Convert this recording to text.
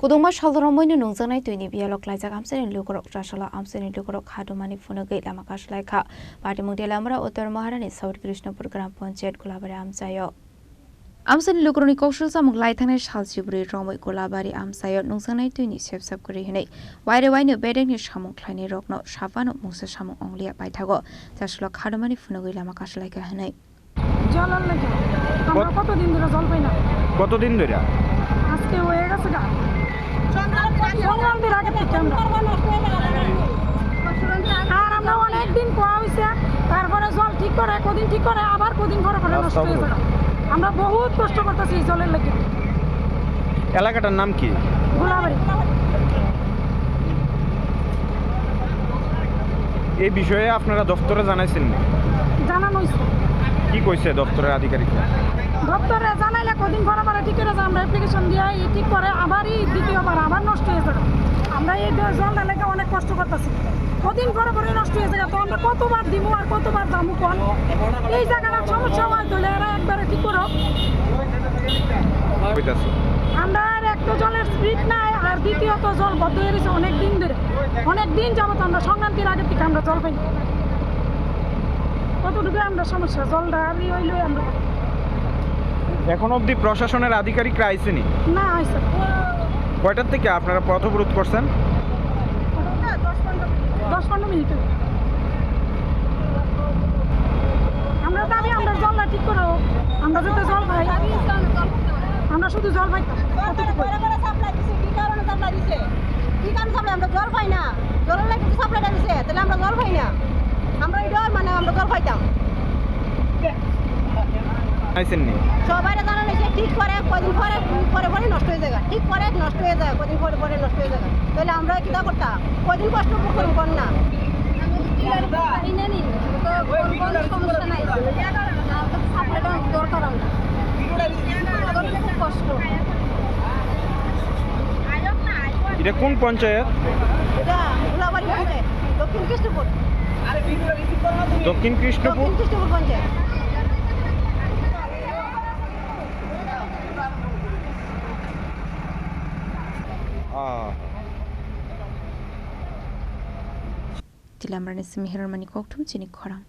Kudungma shalromoyno nungjanai tuini bialok laijak amseni lukorok trasala amseni lukorok khadumani phunogai lama kaslaikha party mungdelamra Uttar Maharani South Krishnapur Gram Panchayat Golabari amsayo amseni lukoroni kaushal samung laithane shalchibri romoi Golabari amsayo nungjanai tuini sepsap kori hinai waire waino bedengni samung khlaini rokno safano mungsa samung onglia paithago trasala khadumani phunogai lama kaslaikha hinai জলের লাগে আমরা কতদিন ধরে জল পাই না কতদিন ধরে আজকে হয়ে গেছে গা সংক্রান্তির আগে থেকে আর আমরা অনেকদিন কোয়া হয়েছে তারপরে জল ঠিক করে কদিন ঠিক করে আবার কদিন পরে পরে নষ্ট হয়ে যায় আমরা বহুত কষ্ট করতেছি জলের লাগে এলাকাটার নাম কি গোলাবাড়ি এই বিষয়ে আপনারা দপ্তরে জানাইছেন না জানানো হয়েছে কি কইছে দপ্তরের আধিকারিকরা দপ্তরে জানাইলে কদিন পরে পরে ঠিক করে আমরা অ্যাপ্লিকেশন দিয়ে ঠিক করে আবারই দ্বিতীয়বার আবার নষ্ট হয়ে যাবে আমরা এই জলটা লেগে অনেক কষ্ট করতেছি কদিন পরে পরে নষ্ট হয়ে যাবে তো আমরা কতবার দিব আর কতবার দামু কোন এই জায়গাটার সমস্যা হয় তাহলে এরা একবারে ঠিক করো আমরা আর একটা জলের স্পিড নাই আর দ্বিতীয়ত জল বদ্ধ হয়ে গেছে অনেক দিন ধরে অনেক দিন যাবত আমরা সংক্রান্তির আগে থেকে আমরা জল পাই কতটুকু আমরা সমস্যা জলটা আর হইলে আমরা এখন অবধি প্রশাসনের আধিকারিকরা আইছেনি না আইছে কয়টার থেকে আপনারা পথ অবরোধ করছেন 10-15 মিনিট আমরা দাবি আমরা জলটা ঠিক করো আমরা যাতে জল পাই আমরা শুধু জল পাই আমরা জল পাই না জলের লাগে সাপ্লাইটা দিছে তাহলে আমরা জল পাই না আমরা এটা মানে আমরা জল পাইতাম আইছেননি সবাই জানানো যে ঠিক করে কদিন পরে পরে পরে নষ্ট হয়ে যায় ঠিক করে নষ্ট হয়ে যায় কদিন পরে পরে নষ্ট হয়ে যায় তাহলে আমরা কি দা করতাম কদিন কষ্ট করব কোন না সমস্যা নাই সাপ্লাইটা দরকার আমরা খুব কষ্ট এটা কোন পঞ্চায়েত এটা গোলাবাড়ি পঞ্চায়েত দক্ষিণ কৃষ্ণপুর দক্ষিণ Krishnapur panchayat Tilamrani Simihiramani Koktum Chini Khorang